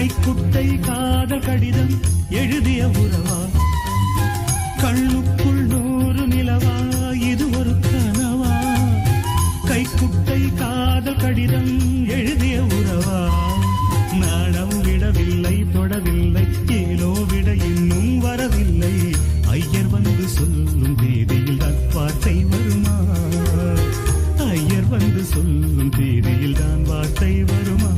கைக்குட்டை காதல் கடிதம் எழுதிய உறவா கண்ணுக்குள் 100 நிலவா இது ஒரு கனவா கைக்குட்டை காதல் கடிதம் எழுதிய உறவா நாணம் விடவில்லை தொடவில்லை ஏனோ விட இன்னும் வரவில்லை ஐயர் வந்து சொல்லும் தேதியில் தான் வார்த்தை வருமா ஐயர் வந்து சொல்லும் தேதியில் தான் வார்த்தை வருமா